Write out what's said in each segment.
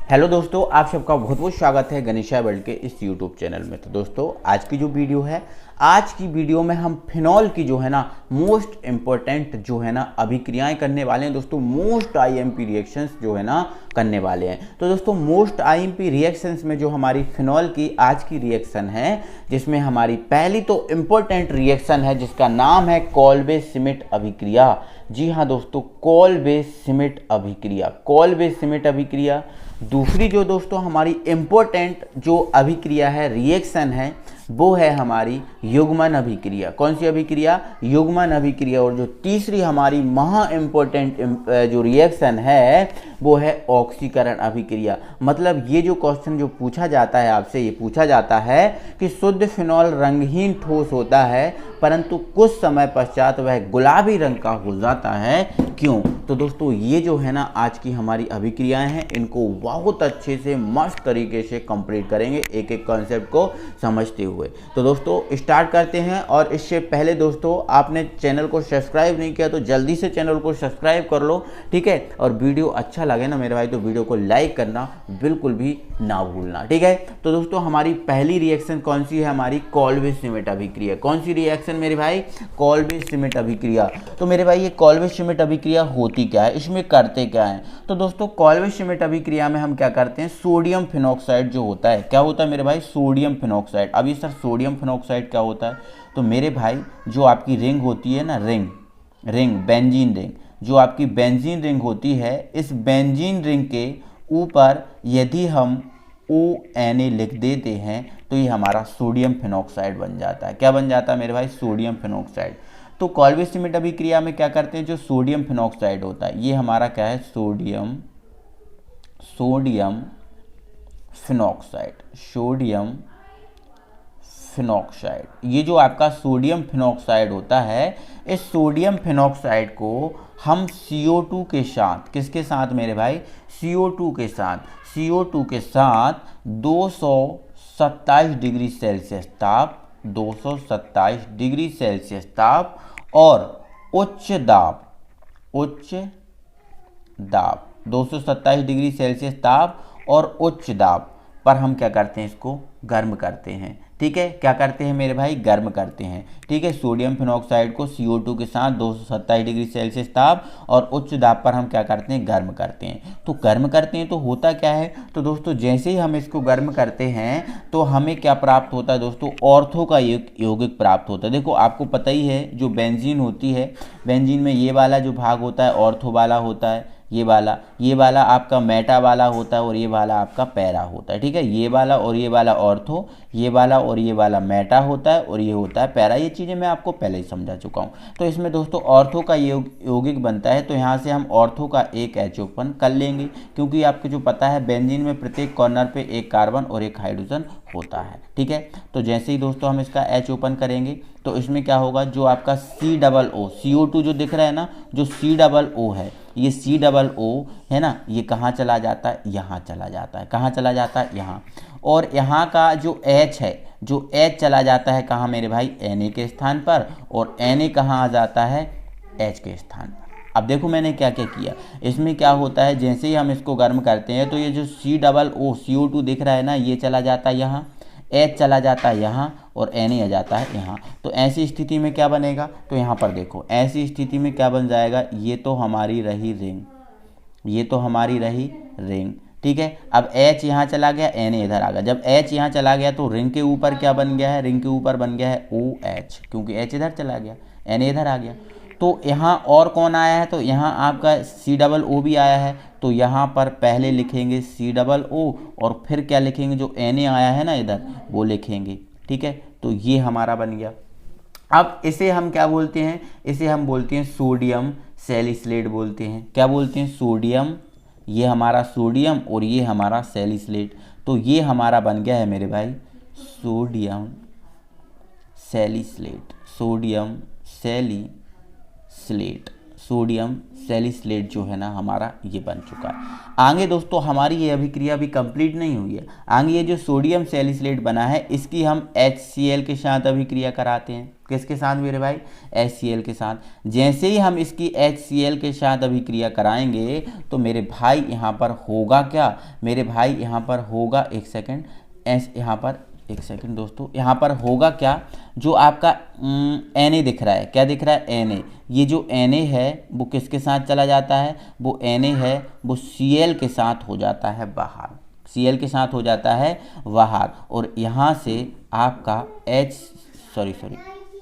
Hello दोस्तों, आप सबका बहुत बहुत स्वागत है गणेशा वर्ल्ड के इस यूट्यूब चैनल में। तो दोस्तों आज की जो वीडियो है, आज की वीडियो में हम फिनॉल की जो है ना मोस्ट इम्पोर्टेंट जो है ना अभिक्रियाएं करने वाले हैं। दोस्तों मोस्ट आईएमपी रिएक्शंस जो है ना करने वाले हैं। तो दोस्तों मोस्ट आईएमपी रिएक्शंस में जो हमारी फिनॉल की आज की रिएक्शन है, जिसमें हमारी पहली तो इम्पोर्टेंट रिएक्शन है जिसका नाम है कॉल्वे श्मिट अभिक्रिया। जी हाँ दोस्तों, कॉल्वे श्मिट अभिक्रिया, कॉल्वे श्मिट अभिक्रिया। दूसरी जो दोस्तों हमारी इम्पोर्टेंट जो अभिक्रिया है, रिएक्शन है, वो है हमारी युग्मन अभिक्रिया। कौन सी अभिक्रिया? युग्मन अभिक्रिया। और जो तीसरी हमारी महा इम्पोर्टेंट जो रिएक्शन है वो है ऑक्सीकरण अभिक्रिया। मतलब ये जो क्वेश्चन जो पूछा जाता है आपसे, ये पूछा जाता है कि शुद्ध फिनॉल रंगहीन ठोस होता है परंतु कुछ समय पश्चात वह गुलाबी रंग का हो जाता है, क्यों? तो दोस्तों ये जो है ना आज की हमारी अभिक्रियाएं हैं, इनको बहुत अच्छे से मस्त तरीके से कंप्लीट करेंगे एक एक कॉन्सेप्ट को समझते हुए। तो दोस्तों स्टार्ट करते हैं। और इससे पहले दोस्तों आपने चैनल को सब्सक्राइब नहीं किया तो जल्दी से चैनल को सब्सक्राइब कर लो, ठीक है? और वीडियो अच्छा लगे ना मेरे भाई तो वीडियो को लाइक करना बिल्कुल भी ना भूलना, ठीक है? तो दोस्तों हमारी पहली रिएक्शन कौन सी है? हमारी कॉल्वे श्मिट अभिक्रिया। कौन सी रिएक्शन मेरे भाई? कॉल्वे श्मिट अभिक्रिया। तो मेरे भाई ये कॉल्वे श्मिट अभिक्रिया होती क्या है, इसमें करते क्या है? तो दोस्तों कॉल्वे श्मिट अभिक्रिया में हम क्या करते हैं, सोडियम फिनॉक्साइड जो होता है, क्या होता है मेरे भाई? Sodium phenoxide. अब ये सर सोडियम फिनॉक्साइड क्या होता है? तो मेरे भाई जो आपकी रिंग होती है ना, रिंग बेंजीन रिंग, जो आपकी बेंजीन रिंग होती है, इस बेंजीन रिंग के ऊपर यदि हम ONA लिख देते हैं तो ये हमारा सोडियम फिनॉक्साइड बन जाता है। क्या बन जाता है मेरे भाई? Sodium phenoxide. तो कॉल्वे श्मिट अभिक्रिया में क्या करते हैं, जो सोडियम फिनॉक्साइड होता है ये हमारा क्या है? Sodium phenoxide. ये जो आपका सोडियम फिनॉक्साइड होता है, इस सोडियम फिनॉक्साइड को हम CO2 के साथ, किसके साथ मेरे भाई? CO2 के साथ, CO2 के साथ 227 डिग्री सेल्सियस ताप, 227 डिग्री सेल्सियस ताप और उच्च दाब 227 डिग्री सेल्सियस ताप और उच्च दाब पर हम क्या करते हैं, इसको गर्म करते हैं, ठीक है? क्या करते हैं मेरे भाई? गर्म करते हैं, ठीक है? सोडियम फिनॉक्साइड को CO2 के साथ 227 डिग्री सेल्सियस ताप और उच्च दाब पर हम क्या करते हैं? गर्म करते हैं। तो गर्म करते हैं तो होता क्या है? तो दोस्तों जैसे ही हम इसको गर्म करते हैं तो हमें क्या प्राप्त होता है दोस्तों? ऑर्थो का यौगिक प्राप्त होता है। देखो आपको पता ही है, जो बेंजीन होती है, बेंजीन में ये वाला जो भाग होता है ऑर्थो वाला होता है, ये वाला आपका मेटा वाला होता है और ये वाला आपका पैरा होता है, ठीक है? ये वाला और ये वाला ऑर्थो, ये वाला और ये वाला मेटा होता है और ये होता है पैरा। ये चीज़ें मैं आपको पहले ही समझा चुका हूँ। तो इसमें दोस्तों ऑर्थो का यौगिक बनता है, तो यहाँ से हम ऑर्थो का एक H ओपन कर लेंगे, क्योंकि आपको जो पता है बेंजीन में प्रत्येक कॉर्नर पे एक कार्बन और एक हाइड्रोजन होता है, ठीक है? तो जैसे ही दोस्तों हम इसका H ओपन करेंगे तो इसमें क्या होगा, जो आपका COO, CO2 जो दिख रहा है ना, जो COO है, ये COO है ना, ये कहाँ चला जाता है? यहाँ चला जाता है। कहाँ चला जाता है? यहाँ। और यहाँ का जो H है, जो H चला जाता है कहाँ मेरे भाई? Na के स्थान पर। और Na कहाँ आ जाता है? H के स्थान पर। अब देखो मैंने क्या क्या किया। इसमें क्या होता है, जैसे ही हम इसको गर्म करते हैं तो ये जो COO CO2 दिख रहा है ना, ये चला जाता है यहाँ, H चला जाता है यहाँ और Na आ जाता है यहाँ। तो ऐसी स्थिति में क्या बनेगा? तो यहाँ पर देखो, ऐसी स्थिति में क्या बन जाएगा? ये तो हमारी रही रिंग, ठीक है? अब H यहाँ चला गया, Na इधर आ गया। जब H यहाँ चला गया तो रिंग के ऊपर क्या बन गया है? रिंग के ऊपर बन गया है OH, क्योंकि H इधर चला गया, Na इधर आ गया। तो यहाँ और कौन आया है? तो यहाँ आपका COO भी आया है। तो यहाँ पर पहले लिखेंगे COO और फिर क्या लिखेंगे? जो Na आया है ना इधर, वो लिखेंगे, ठीक है? तो ये हमारा बन गया। अब इसे हम क्या बोलते हैं? इसे हम बोलते हैं सोडियम सैलिसिलेट बोलते हैं। क्या बोलते हैं? सोडियम, ये हमारा सोडियम और ये हमारा सैलिसिलेट। तो ये हमारा बन गया है मेरे भाई सोडियम सैलिसिलेट, सोडियम सैलिसिलेट जो है ना हमारा ये बन चुका है। आगे दोस्तों हमारी ये अभिक्रिया भी कंप्लीट नहीं हुई है। आगे ये जो सोडियम सैलिसिलेट बना है इसकी हम HCl के साथ अभिक्रिया कराते हैं। किसके साथ मेरे भाई? HCl के साथ। जैसे ही हम इसकी HCl के साथ अभिक्रिया कराएंगे तो मेरे भाई यहाँ पर होगा क्या? मेरे भाई यहाँ पर होगा, एक सेकेंड, यहाँ पर एक सेकंड दोस्तों, यहाँ पर होगा क्या? जो आपका Na दिख रहा है, क्या दिख रहा है? Na। ये जो Na है वो किसके साथ चला जाता है? वो Na है वो Cl के साथ हो जाता है बाहर, Cl के साथ हो जाता है बाहर, और यहाँ से आपका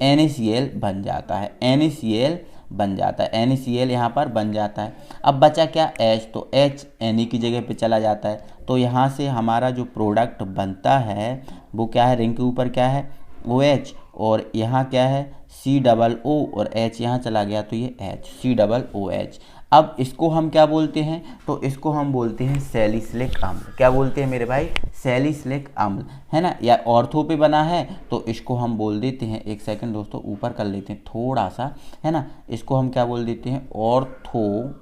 NaCl बन जाता है, NaCl बन जाता है, NaCl यहाँ पर बन जाता है। अब बचा क्या? H, तो H Na की जगह पे चला जाता है। तो यहाँ से हमारा जो प्रोडक्ट बनता है वो क्या है? रिंग के ऊपर क्या है? OH, और यहाँ क्या है? COO, और H यहाँ चला गया तो ये H, COOH। अब इसको हम क्या बोलते हैं? तो इसको हम बोलते हैं सैलिसिलिक अम्ल। क्या बोलते हैं मेरे भाई? सैलिसिलिक अम्ल, है ना। या ऑर्थो पे बना है तो इसको हम बोल देते हैं, एक सेकंड दोस्तों ऊपर कर लेते हैं थोड़ा सा, है ना। इसको हम क्या बोल देते हैं? ऑर्थो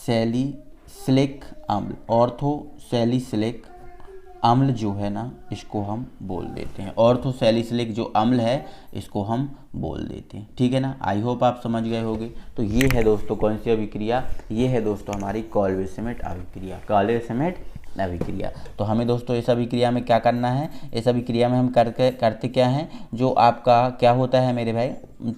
सैलिसिलिक अम्ल, ऑर्थो सैलिसिलिक अम्ल जो है ना इसको हम बोल देते हैं, ऑर्थोसैलिसिलिक जो अम्ल है इसको हम बोल देते हैं। ठीक है ना। आई होप आप समझ गए होंगे। तो ये है दोस्तों कौन सी अभिक्रिया? ये है दोस्तों हमारी कॉल्वे-सिमेट अभिक्रिया, कॉल्वे-सिमेट अभिक्रिया। तो हमें दोस्तों इस अभिक्रिया में क्या करना है? इस अभिक्रिया में हम करते क्या हैं? जो आपका क्या होता है मेरे भाई?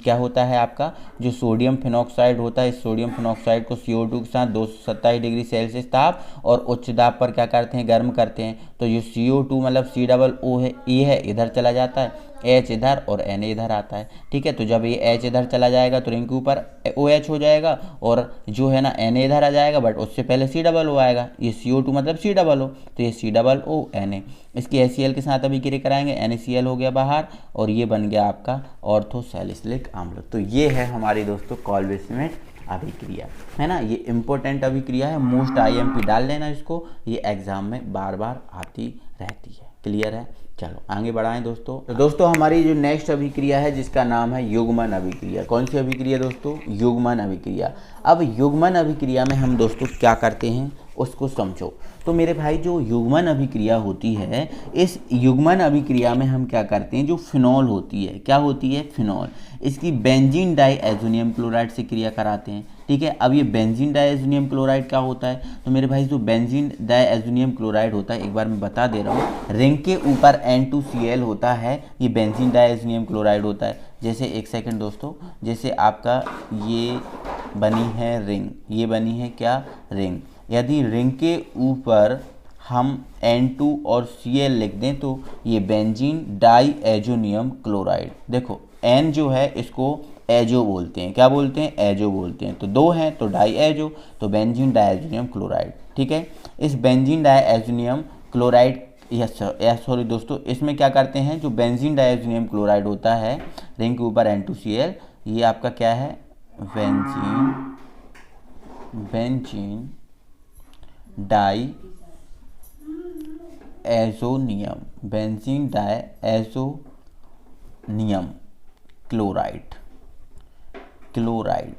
क्या होता है आपका जो सोडियम फिनॉक्साइड होता है, इस सोडियम फिनॉक्साइड को CO2 के साथ 227 डिग्री सेल्सियस ताप और उच्च दाब पर क्या करते हैं? गर्म करते हैं। तो जो CO2 मतलब COO है, ये है इधर चला जाता है, H इधर और Na इधर आता है। ठीक है। तो जब ये H इधर चला जाएगा तो रिंग के ऊपर OH हो जाएगा, और जो है ना Na इधर आ जाएगा, बट उससे पहले COO आएगा। ये CO2 मतलब COO, तो ये COO Na। इसकी HCl के साथ अभिक्रिया कराएंगे, NaCl हो गया बाहर, और ये बन गया आपका ऑर्थोसैलिसिलिक अम्ल। तो ये है हमारी दोस्तों कॉल्वे-सिमेट अभिक्रिया, है ना। ये इंपॉर्टेंट अभिक्रिया है, मोस्ट IMP डाल लेना इसको, ये एग्जाम में बार बार आती रहती है। क्लियर है। चलो आगे बढ़ाएं दोस्तों। तो दोस्तों हमारी जो नेक्स्ट अभिक्रिया है जिसका नाम है युग्मन अभिक्रिया। कौन सी अभिक्रिया दोस्तों? युग्मन अभिक्रिया। अब युग्मन अभिक्रिया में हम दोस्तों क्या करते हैं उसको समझो। तो मेरे भाई जो युग्मन अभिक्रिया होती है, इस युग्मन अभिक्रिया में हम क्या करते हैं? जो फिनॉल होती है, क्या होती है? फिनॉल, इसकी बेंजीन डाइएज़ोनियम क्लोराइड से क्रिया कराते हैं। ठीक है। अब ये बेंजीन डाइएज़ोनियम क्लोराइड क्या होता है? तो मेरे भाई जो बेंजीन डाइएज़ोनियम क्लोराइड होता है, एक बार मैं बता दे रहा हूँ, रिंग के ऊपर N2Cl होता है, ये बेंजीन डाइएज़ोनियम क्लोराइड होता है। जैसे एक सेकंड दोस्तों, जैसे आपका ये बनी है रिंग, ये बनी है क्या? रिंग। यदि रिंग के ऊपर हम N2 और Cl लिख दें तो ये बेंजीन डाइएज़ोनियम क्लोराइड, देखो N जो है इसको एजो बोलते हैं, क्या बोलते हैं? एजो बोलते हैं। तो दो हैं तो डाइएजो, तो बेंजीन डाइएज़ोनियम क्लोराइड। ठीक है। इस बेंजीन डाइएज़ोनियम क्लोराइड, सॉरी दोस्तों, इसमें क्या करते हैं? जो बेंजीन डाइएज़ोनियम क्लोराइड होता है रिंग के ऊपर N2Cl, ये आपका क्या है? बेंजीन डाइएज़ोनियम, बेंजीन डाइएज़ोनियम क्लोराइड,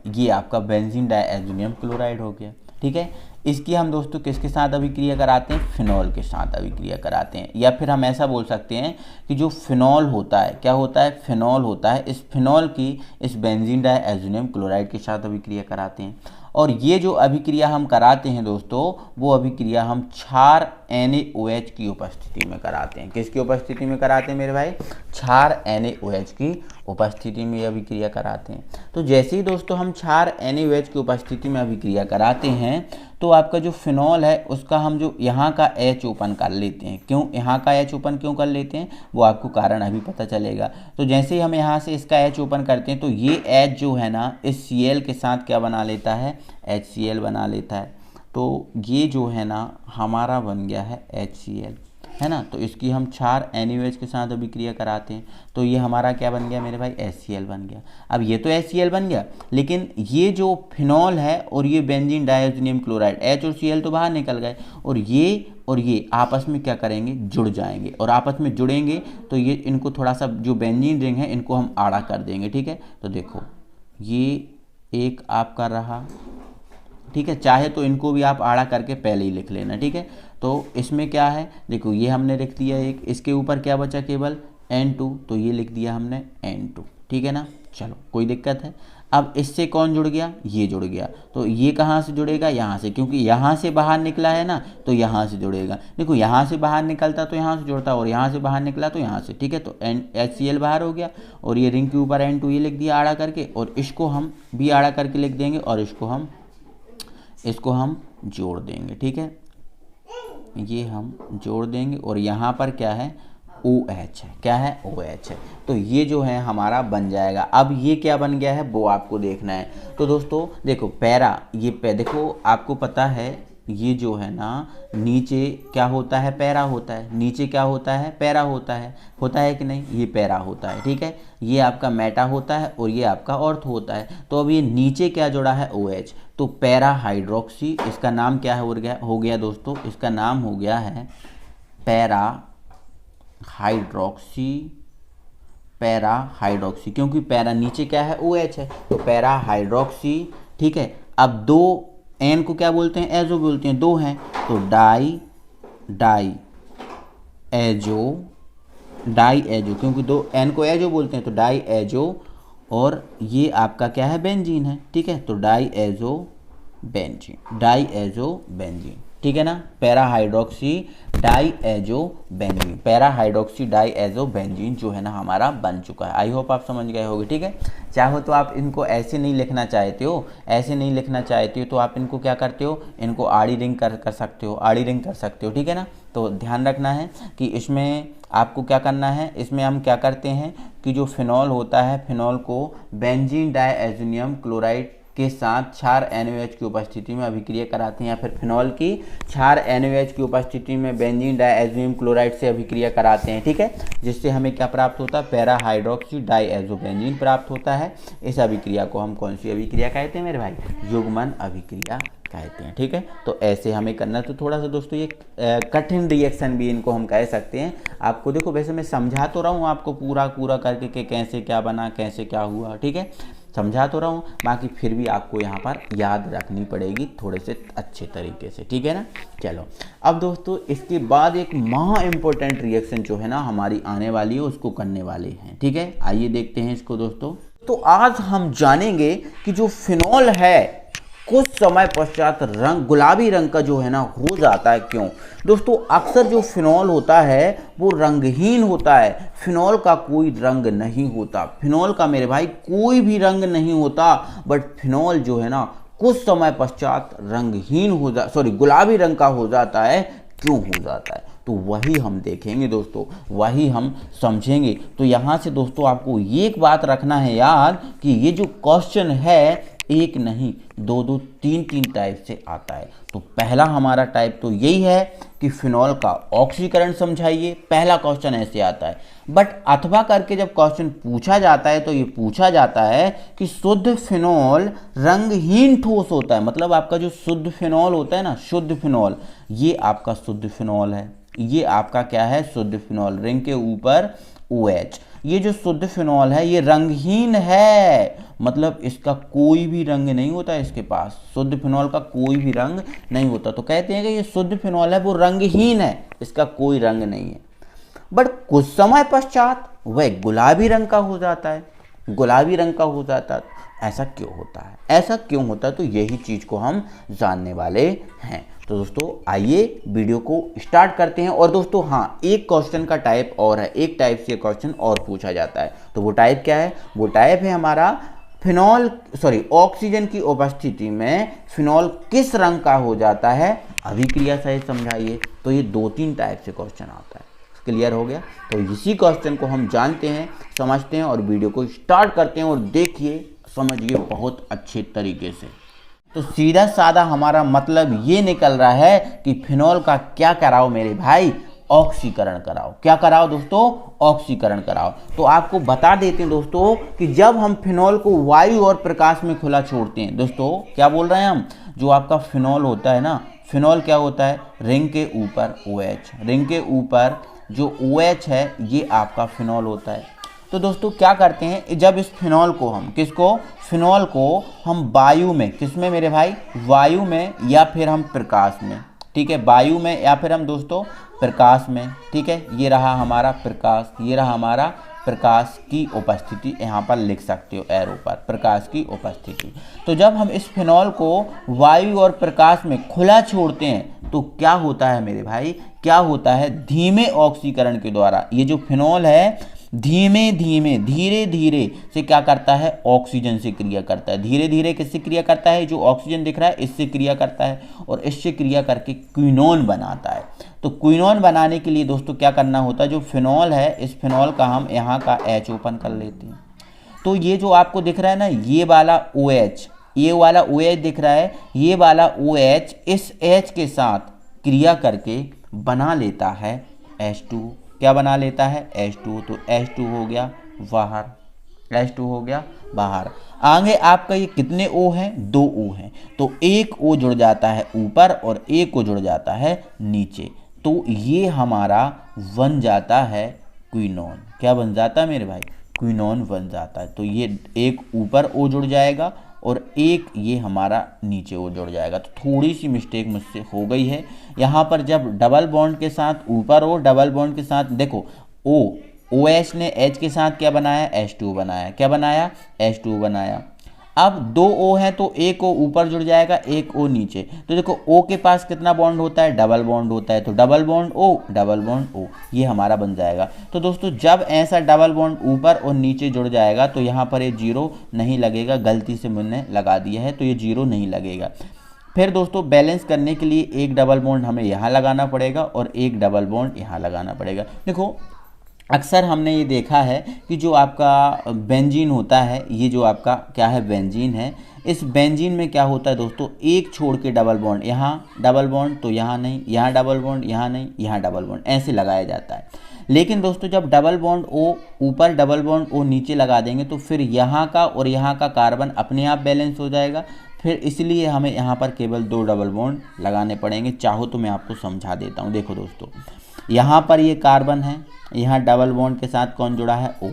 ये आपका बेंजीन डाइएज़ोनियम क्लोराइड हो गया। ठीक है। इसकी हम दोस्तों किसके साथ अभिक्रिया कराते हैं? फिनॉल के साथ अभिक्रिया कराते हैं। या फिर हम ऐसा बोल सकते हैं कि जो फिनॉल होता है, क्या होता है? फिनॉल होता है, इस फिनॉल की इस बेंजीन डाइएज़ोनियम क्लोराइड के साथ अभिक्रिया कराते हैं। और ये जो अभिक्रिया हम कराते हैं दोस्तों, वो अभिक्रिया हम क्षार NaOH की उपस्थिति में कराते हैं। किसकी उपस्थिति में कराते हैं मेरे भाई? क्षार NaOH की उपस्थिति में अभिक्रिया कराते हैं। तो जैसे ही दोस्तों हम क्षार NaOH की उपस्थिति में अभिक्रिया कराते हैं तो आपका जो फिनॉल है उसका हम जो यहाँ का H ओपन कर लेते हैं। क्यों यहाँ का H ओपन क्यों कर लेते हैं वो आपको कारण अभी पता चलेगा। तो जैसे ही हम यहाँ से इसका H ओपन करते हैं तो ये H जो है ना इस Cl के साथ क्या बना लेता है? HCl बना लेता है। तो ये जो है ना हमारा बन गया है HCl, है ना। तो इसकी हम क्षार NaOH के साथ अभिक्रिया कराते हैं तो ये हमारा क्या बन गया मेरे भाई? HCl बन गया। अब ये तो HCl बन गया, लेकिन ये जो फिनॉल है और ये बेंजीन डाइएज़ोनियम क्लोराइड, H और Cl तो बाहर निकल गए, और ये आपस में क्या करेंगे? जुड़ जाएंगे, और आपस में जुड़ेंगे तो ये इनको थोड़ा सा जो बेंजीन रिंग है इनको हम आड़ा कर देंगे। ठीक है। तो देखो ये एक आपका रहा, ठीक है। चाहे तो इनको भी आप आड़ा करके पहले ही लिख लेना, ठीक है। तो इसमें क्या है, देखो ये हमने लिख दिया एक, इसके ऊपर क्या बचा केवल N2, तो ये लिख दिया हमने N2, ठीक है ना। चलो कोई दिक्कत है। अब इससे कौन जुड़ गया, ये जुड़ गया, तो ये कहाँ से जुड़ेगा, यहाँ से, क्योंकि यहाँ से बाहर निकला है ना, तो यहाँ से जुड़ेगा। देखो यहाँ से बाहर निकलता तो यहाँ से जुड़ता, और यहाँ से बाहर निकला तो यहाँ से, ठीक है। तो HCl बाहर हो गया, और ये रिंग के ऊपर N2 ये लिख दिया आड़ा करके, और इसको हम भी आड़ा करके लिख देंगे, और इसको हम जोड़ देंगे, ठीक है। ये हम जोड़ देंगे, और यहाँ पर क्या है, OH है, क्या है, OH है। तो ये जो है हमारा बन जाएगा। अब ये क्या बन गया है वो आपको देखना है। तो दोस्तों देखो पैरा, ये देखो आपको पता है ये जो है ना नीचे क्या होता है, पैरा होता है, नीचे क्या होता है, पैरा होता है कि नहीं, ये पैरा होता है, ठीक है। ये आपका मेटा होता है और ये आपका ऑर्थो होता है। तो अब ये नीचे क्या जुड़ा है, OH, तो पैरा हाइड्रोक्सी, इसका नाम क्या हो गया दोस्तों, इसका नाम हो गया है पैरा हाइड्रोक्सी, क्योंकि पैरा नीचे क्या है, OH है, तो पैरा हाइड्रोक्सी, ठीक है। अब दो N को क्या बोलते हैं, एजो बोलते हैं, दो हैं, तो डाई एजो, क्योंकि दो N को एजो बोलते हैं, तो डाई एजो, और ये आपका क्या है, बेंजीन है, ठीक है। तो डाई एजो बेंजीन, ठीक है ना। Para hydroxy diazo benzene जो है ना हमारा बन चुका है। आई होप आप समझ गए होगे, ठीक है। चाहो तो आप इनको ऐसे नहीं लिखना चाहते हो, तो आप इनको क्या करते हो, इनको आड़ी रिंग कर सकते हो, ठीक है ना। तो ध्यान रखना है कि इसमें आपको क्या करना है, इसमें हम क्या करते हैं कि जो फिनॉल होता है, फिनॉल को बेंजीन डाइएज़ोनियम क्लोराइड के साथ क्षार NaOH की उपस्थिति में अभिक्रिया कराते हैं, या फिर फिनॉल की क्षार NaOH की उपस्थिति में बेंजीन डाइएज़ोनियम क्लोराइड से अभिक्रिया कराते हैं, ठीक है। जिससे हमें क्या प्राप्त होता है, पैरा हाइड्रोक्सी डाइएज़ोबेंजीन प्राप्त होता है। इस अभिक्रिया को हम कौन सी अभिक्रिया कहते हैं मेरे भाई, युग्मन अभिक्रिया कहते हैं, ठीक है। तो ऐसे हमें करना, तो थोड़ा सा दोस्तों ये कठिन रिएक्शन भी इनको हम कह सकते हैं। आपको देखो वैसे मैं समझा तो रहा हूँ आपको पूरा करके कि कैसे क्या बना, कैसे क्या हुआ, ठीक है, समझा तो रहा हूँ, बाकी फिर भी आपको यहाँ पर याद रखनी पड़ेगी थोड़े से अच्छे तरीके से, ठीक है ना। चलो अब दोस्तों इसके बाद एक महा इम्पोर्टेंट रिएक्शन जो है ना हमारी आने वाली है, उसको करने वाले हैं, ठीक है। आइए देखते हैं इसको दोस्तों। तो आज हम जानेंगे कि जो फिनॉल है कुछ समय पश्चात गुलाबी रंग का जो है ना हो जाता है, क्यों। दोस्तों अक्सर जो फिनॉल होता है वो रंगहीन होता है, फिनॉल का कोई रंग नहीं होता, फिनॉल का मेरे भाई कोई भी रंग नहीं होता, बट फिनॉल जो है ना कुछ समय पश्चात गुलाबी रंग का हो जाता है। क्यों हो जाता है, तो वही हम देखेंगे दोस्तों, वही हम समझेंगे। तो यहाँ से दोस्तों आपको एक बात रखना है याद कि ये जो क्वेश्चन है एक नहीं दो तीन टाइप से आता है। तो पहला हमारा टाइप तो यही है कि फिनॉल का ऑक्सीकरण समझाइए, पहला क्वेश्चन ऐसे आता है। बट अथवा करके जब क्वेश्चन पूछा जाता है तो ये पूछा जाता है कि शुद्ध फिनॉल रंगहीन ठोस होता है, मतलब आपका जो शुद्ध फिनॉल होता है ना, शुद्ध फिनॉल, ये आपका शुद्ध फिनॉल है, ये आपका क्या है, शुद्ध फिनॉल, रिंग के ऊपर OH। ये जो शुद्ध फिनॉल है ये रंगहीन है, मतलब इसका कोई भी रंग नहीं होता, इसके पास शुद्ध फिनॉल का कोई भी रंग नहीं होता। तो कहते हैं कि ये शुद्ध फिनॉल है वो रंगहीन है, इसका कोई रंग नहीं है। बट कुछ समय पश्चात वह गुलाबी रंग का हो जाता है, ऐसा क्यों होता है, तो यही चीज को हम जानने वाले हैं। तो दोस्तों आइए वीडियो को स्टार्ट करते हैं। और दोस्तों हाँ, एक क्वेश्चन का टाइप और है, एक टाइप से क्वेश्चन और पूछा जाता है। तो वो टाइप क्या है, वो टाइप है हमारा ऑक्सीजन की उपस्थिति में फिनॉल किस रंग का हो जाता है, अभिक्रिया सहित समझाइए। तो ये 2-3 टाइप से क्वेश्चन आता है, क्लियर हो गया। तो इसी क्वेश्चन को हम जानते हैं, समझते हैं और वीडियो को स्टार्ट करते हैं। और देखिए समझिए बहुत अच्छे तरीके से। तो सीधा साधा हमारा मतलब ये निकल रहा है कि फिनॉल का क्या कराओ मेरे भाई, ऑक्सीकरण कराओ। क्या कराओ दोस्तों, ऑक्सीकरण कराओ। तो आपको बता देते हैं दोस्तों कि जब हम फिनॉल को वायु और प्रकाश में खुला छोड़ते हैं, दोस्तों क्या बोल रहे हैं हम, जो आपका फिनॉल होता है ना, फिनॉल क्या होता है, रिंग के ऊपर OH, रिंग के ऊपर जो OH है ये आपका फिनॉल होता है। तो दोस्तों क्या करते हैं, जब इस फिनॉल को हम फिनॉल को हम वायु में, किसमें मेरे भाई, वायु में या फिर हम प्रकाश में, ठीक है, वायु में या फिर हम दोस्तों प्रकाश में, ठीक है, ये रहा हमारा प्रकाश, ये रहा हमारा प्रकाश की उपस्थिति, यहाँ पर लिख सकते हो एरो पर, प्रकाश की उपस्थिति। तो जब हम इस फिनॉल को वायु और प्रकाश में खुला छोड़ते हैं तो क्या होता है मेरे भाई, क्या होता है, धीमे ऑक्सीकरण के द्वारा ये जो फिनॉल है धीमे धीमे धीरे धीरे से क्या करता है, ऑक्सीजन से क्रिया करता है। धीरे धीरे किससे क्रिया करता है, जो ऑक्सीजन दिख रहा है इससे क्रिया करता है और इससे क्रिया करके क्विनोन बनाता है। तो क्विनोन बनाने के लिए दोस्तों क्या करना होता है, जो फिनॉल है इस फिनॉल का हम यहाँ का H ओपन कर लेते हैं। तो ये जो आपको दिख रहा है ना, ये वाला OH, ये वाला OH दिख रहा है, ये वाला OH इस H के साथ क्रिया करके बना लेता है H2। क्या बना लेता है, H2। तो H2 हो गया बाहर, H2 हो गया बाहर। आगे आपका ये कितने O हैं, 2 O हैं, तो एक O जुड़ जाता है ऊपर और एक O जुड़ जाता है नीचे, तो ये हमारा बन जाता है क्विनोन। क्या बन जाता है मेरे भाई, क्विनोन बन जाता है। तो ये एक ऊपर O जुड़ जाएगा और एक ये हमारा नीचे वो जुड़ जाएगा। तो थोड़ी सी मिस्टेक मुझसे हो गई है यहाँ पर, जब डबल बॉन्ड के साथ ऊपर ओ, डबल बॉन्ड के साथ देखो OH ने H के साथ क्या बनाया, H2 बनाया, क्या बनाया, H2 बनाया। अब 2 O है तो एक O ऊपर जुड़ जाएगा, एक O नीचे। तो देखो O के पास कितना बॉन्ड होता है, डबल बॉन्ड होता है, तो double bond O, double bond O, ये हमारा बन जाएगा। तो दोस्तों जब ऐसा डबल बॉन्ड ऊपर और नीचे जुड़ जाएगा तो यहाँ पर ये 0 नहीं लगेगा, गलती से मैंने लगा दिया है तो ये 0 नहीं लगेगा। फिर दोस्तों बैलेंस करने के लिए एक डबल बॉन्ड हमें यहाँ लगाना पड़ेगा और एक डबल बॉन्ड यहाँ लगाना पड़ेगा। देखो अक्सर हमने ये देखा है कि जो आपका बेंजीन होता है, ये जो आपका क्या है बेंजीन है, इस बेंजीन में क्या होता है दोस्तों, एक छोड़ के डबल बॉन्ड, यहाँ डबल बॉन्ड तो यहाँ नहीं, यहाँ डबल बॉन्ड यहाँ नहीं, यहाँ डबल बॉन्ड, ऐसे लगाया जाता है। लेकिन दोस्तों जब डबल बॉन्ड O ऊपर डबल बॉन्ड O नीचे लगा देंगे तो फिर यहाँ का और यहाँ का कार्बन अपने आप बैलेंस हो जाएगा। फिर इसलिए हमें यहाँ पर केवल 2 डबल बॉन्ड लगाने पड़ेंगे। चाहो तो मैं आपको समझा देता हूँ। देखो दोस्तों यहाँ पर ये कार्बन है, यहाँ डबल बॉन्ड के साथ कौन जुड़ा है, O।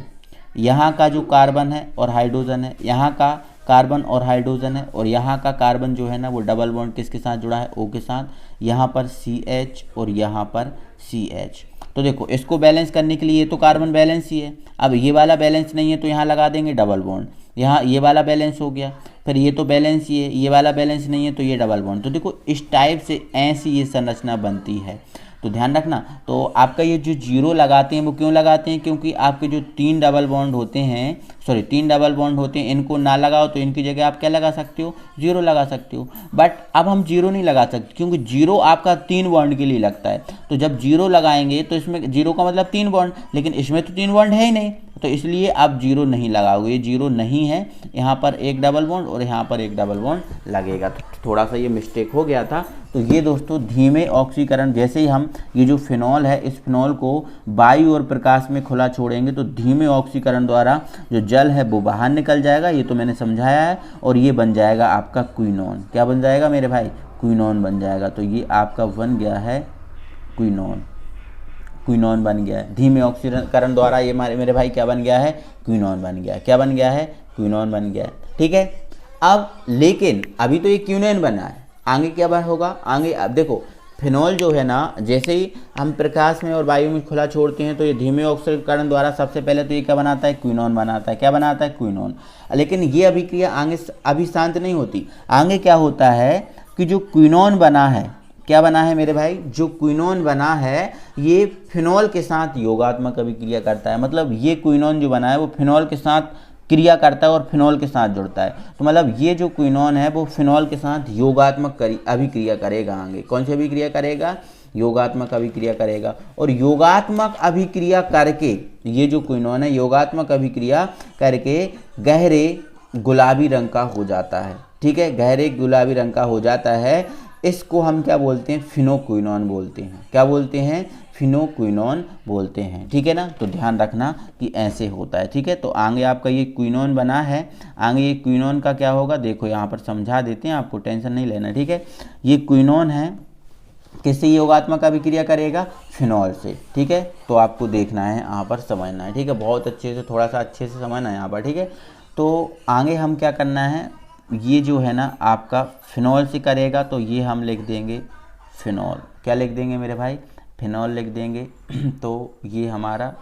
यहाँ का जो कार्बन है और हाइड्रोजन है, यहाँ का कार्बन और हाइड्रोजन है, और यहाँ का कार्बन जो है ना वो डबल बॉन्ड किसके साथ जुड़ा है, O के साथ। यहाँ पर CH और यहाँ पर CH। तो देखो इसको बैलेंस करने के लिए ये तो कार्बन बैलेंस ही है, अब ये वाला बैलेंस नहीं है तो यहाँ लगा देंगे डबल बॉन्ड, यहाँ ये वाला बैलेंस हो गया। फिर ये तो बैलेंस ही है, ये वाला बैलेंस नहीं है तो ये डबल बॉन्ड। तो देखो इस टाइप से ऐसी ये संरचना बनती है, तो ध्यान रखना। तो आपका ये जो 0 लगाते हैं वो क्यों लगाते हैं, क्योंकि आपके जो 3 डबल बॉन्ड होते हैं, 3 डबल बॉन्ड होते हैं, इनको ना लगाओ तो इनकी जगह आप क्या लगा सकते हो, 0 लगा सकते हो। बट अब हम 0 नहीं लगा सकते क्योंकि 0 आपका 3 बॉन्ड के लिए लगता है। तो जब 0 लगाएंगे तो इसमें 0 का मतलब 3 बॉन्ड, लेकिन इसमें तो 3 बॉन्ड है ही नहीं, तो इसलिए आप 0 नहीं लगाओगे। ये 0 नहीं है, यहाँ पर एक डबल बॉन्ड और यहाँ पर एक डबल बॉन्ड लगेगा। तो थोड़ा सा ये मिस्टेक हो गया था। तो ये दोस्तों धीमे ऑक्सीकरण, जैसे ही हम ये जो फिनॉल है इस फिनॉल को वायु और प्रकाश में खुला छोड़ेंगे तो धीमे ऑक्सीकरण द्वारा जो जल है वो बाहर निकल जाएगा, ये तो मैंने समझाया है, और ये बन जाएगा आपका क्विनोन। क्या बन जाएगा मेरे भाई, क्विनोन बन जाएगा। तो ये आपका बन गया है क्विनोन, क्विनोन बन गया है। धीमे ऑक्सीकरण द्वारा ये मेरे भाई क्या बन गया है, क्विनोन बन गया है। क्या बन गया है, क्विनोन बन गया है। ठीक है, अब लेकिन अभी तो ये क्विनोन बना है, आगे क्या बात होगा, आगे अब देखो फिनॉल जो है ना, जैसे ही हम प्रकाश में और वायु में खुला छोड़ते हैं तो ये धीमे ऑक्सीकरण द्वारा सबसे पहले तो ये क्या बनाता है, क्विनोन बनाता है। क्या बनाता है, क्विनोन। लेकिन ये अभिक्रिया आगे अभी शांत नहीं होती। आगे क्या होता है कि जो क्विनोन बना है, क्या बना है मेरे भाई, जो क्विनोन बना है ये फिनॉल के साथ योगात्मक अभिक्रिया करता है। मतलब ये क्विनोन जो बना है वो फिनॉल के साथ क्रिया करता है और फिनॉल के साथ जुड़ता है। तो मतलब ये जो क्विनोन है वो फिनॉल के साथ योगात्मक अभिक्रिया करेगा। आगे कौन सी अभिक्रिया करेगा, योगात्मक अभिक्रिया करेगा। और योगात्मक अभिक्रिया करके ये जो क्विनोन है योगात्मक अभिक्रिया करके गहरे गुलाबी रंग का हो जाता है। ठीक है, गहरे गुलाबी रंग का हो जाता है। इसको हम क्या बोलते हैं, फिनोक्विनोन बोलते हैं। क्या बोलते हैं, फिनोक्विनोन बोलते हैं। ठीक है ना, तो ध्यान रखना कि ऐसे होता है। ठीक है, तो आगे आपका ये क्विनोन बना है, आगे ये क्विनोन का क्या होगा देखो यहाँ पर समझा देते हैं आपको, टेंशन नहीं लेना। ठीक है, ये क्विनोन है, किससे योगात्मक अभिक्रिया करेगा? फिनॉल से। ठीक है, तो आपको देखना है यहाँ पर, समझना है। ठीक है, बहुत अच्छे से, थोड़ा सा अच्छे से समझना है यहाँ पर। ठीक है, तो आगे हम क्या करना है, ये जो है ना आपका फिनॉल से करेगा, तो ये हम लिख देंगे फिनॉल। क्या लिख देंगे मेरे भाई? फिनॉल लिख देंगे। तो ये हमारा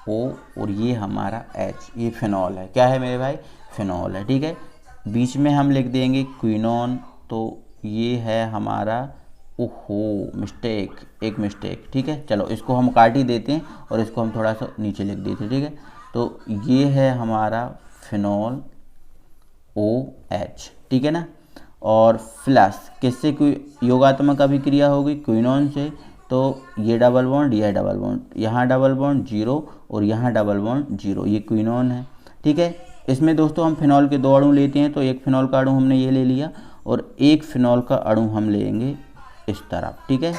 O और ये हमारा H, ये फिनॉल है। क्या है मेरे भाई? फिनॉल है। ठीक है, बीच में हम लिख देंगे क्विनोन, तो ये है हमारा, ओहो मिस्टेक, एक मिस्टेक। ठीक है, चलो इसको हम काट ही देते हैं और इसको हम थोड़ा सा नीचे लिख देते हैं। ठीक है, तो ये है हमारा फिनॉल OH। ठीक है ना, और प्लस किससे योगात्मक अभिक्रिया होगी? क्विनोन से। तो ये डबल बॉन्ड, यह डबल बॉन्ड, यहाँ डबल बॉन्ड 0 और यहाँ डबल बॉन्ड 0, ये क्विनोन है। ठीक है, इसमें दोस्तों हम फिनॉल के 2 अणु लेते हैं, तो एक फिनॉल का अणु हमने ये ले लिया और एक फिनॉल का अणु हम लेंगे इस तरफ। ठीक है,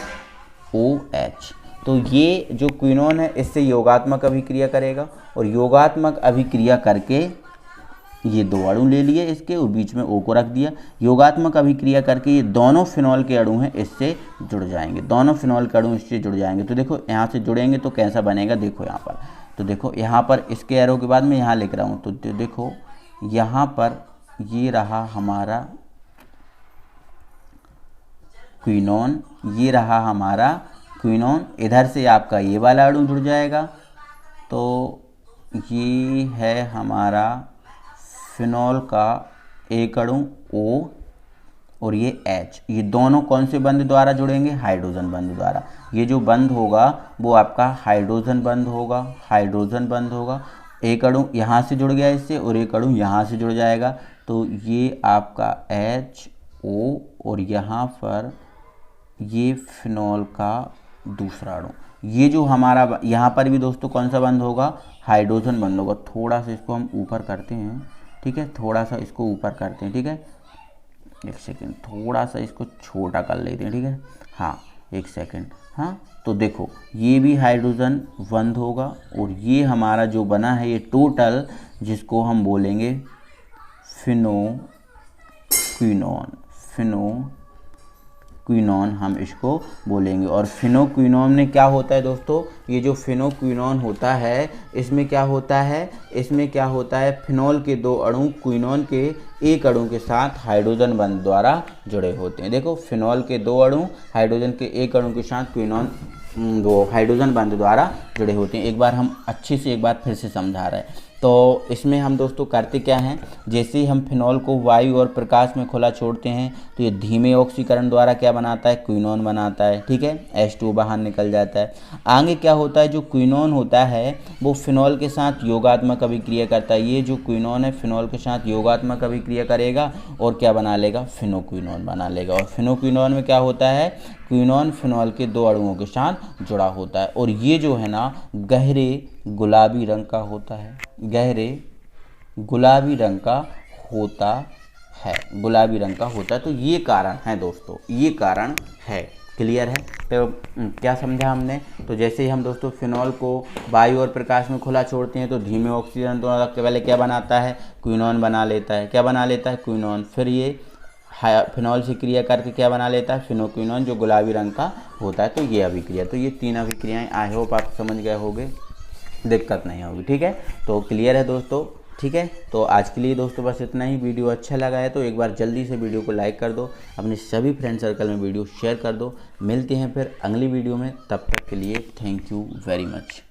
OH। तो ये जो क्विनोन है इससे योगात्मक अभिक्रिया करेगा और योगात्मक अभिक्रिया करके ये 2 अणु ले लिए इसके और बीच में O को रख दिया। योगात्मक अभिक्रिया करके ये दोनों फिनॉल के अणु हैं इससे जुड़ जाएंगे, दोनों फिनॉल के अणु इससे जुड़ जाएंगे। तो देखो यहाँ से जुड़ेंगे तो कैसा बनेगा, देखो यहाँ पर, तो देखो यहाँ पर इसके एरो के बाद मैं यहाँ लिख रहा हूँ, तो देखो यहाँ पर ये रहा हमारा क्विनोन, ये रहा हमारा क्विनोन, इधर से आपका ये वाला अणु जुड़ जाएगा, तो ये है हमारा फिनॉल का एक अणु O और ये H। ये दोनों कौन से बंध द्वारा जुड़ेंगे? हाइड्रोजन बंध द्वारा। ये जो बंध होगा वो आपका हाइड्रोजन बंध होगा, हाइड्रोजन बंध होगा। एक अणु यहाँ से जुड़ गया इससे और एक अणु यहाँ से जुड़ जाएगा, तो ये आपका HO और यहाँ पर ये फिनॉल का दूसरा अणु। ये जो हमारा यहाँ पर भी दोस्तों कौन सा बंध होगा? हाइड्रोजन बंध होगा। थोड़ा सा इसको हम ऊपर करते हैं। ठीक है, थोड़ा सा इसको ऊपर करते हैं। ठीक है, एक सेकेंड, थोड़ा सा इसको छोटा कर लेते हैं। ठीक है, हाँ एक सेकेंड, हाँ तो देखो ये भी हाइड्रोजन बंध होगा और ये हमारा जो बना है ये टोटल, जिसको हम बोलेंगे फिनोक्विनोन, फिनोक्विनोन हम इसको बोलेंगे। और फिनोक्विनोन में क्या होता है दोस्तों? ये जो फिनोक्विनोन होता है इसमें क्या होता है? इसमें क्या होता है? फिनॉल के 2 अणु क्विनोन के एक अणु के साथ हाइड्रोजन बंध द्वारा जुड़े होते हैं। देखो फिनॉल के 2 अणु हाइड्रोजन के एक अणु के साथ क्विनोन 2 हाइड्रोजन बंध द्वारा जुड़े होते हैं। एक बार हम अच्छे से एक बार फिर से समझा रहे हैं। तो इसमें हम दोस्तों करते क्या हैं, जैसे ही हम फिनॉल को वायु और प्रकाश में खुला छोड़ते हैं तो ये धीमे ऑक्सीकरण द्वारा क्या बनाता है? क्विनोन बनाता है। ठीक है, H2 बाहर निकल जाता है। आगे क्या होता है? जो क्विनोन होता है वो फिनॉल के साथ योगात्मक अभिक्रिया करता है। ये जो क्विनोन है फिनॉल के साथ योगात्मक अभिक्रिया करेगा और क्या बना लेगा? फिनोक्विनोन बना लेगा। और फिनोक्विनोन में क्या होता है? क्विनोन फिनॉल के 2 अणुओं के साथ जुड़ा होता है और ये जो है ना गहरे गुलाबी रंग का होता है, गहरे गुलाबी रंग का होता है, गुलाबी रंग का होता है। तो ये कारण है दोस्तों, ये कारण है। क्लियर है? तो क्या समझा हमने? तो जैसे ही हम दोस्तों फिनॉल को वायु और प्रकाश में खुला छोड़ते हैं तो धीमे ऑक्सीजन द्वारा पहले क्या बनाता है? क्विनोन बना लेता है। क्या बना लेता है? क्विनोन। फिर ये फिनॉल से क्रिया करके क्या बना लेता है? फिनोक्विनोन, जो गुलाबी रंग का होता है। तो ये अभिक्रिया, तो ये 3 अभिक्रियाएं आई होप आप समझ गए होंगे, दिक्कत नहीं होगी। ठीक है, तो क्लियर है दोस्तों। ठीक है, तो आज के लिए दोस्तों बस इतना ही। वीडियो अच्छा लगा है तो एक बार जल्दी से वीडियो को लाइक कर दो, अपने सभी फ्रेंड सर्कल में वीडियो शेयर कर दो। मिलते हैं फिर अगली वीडियो में, तब तक के लिए थैंक यू वेरी मच।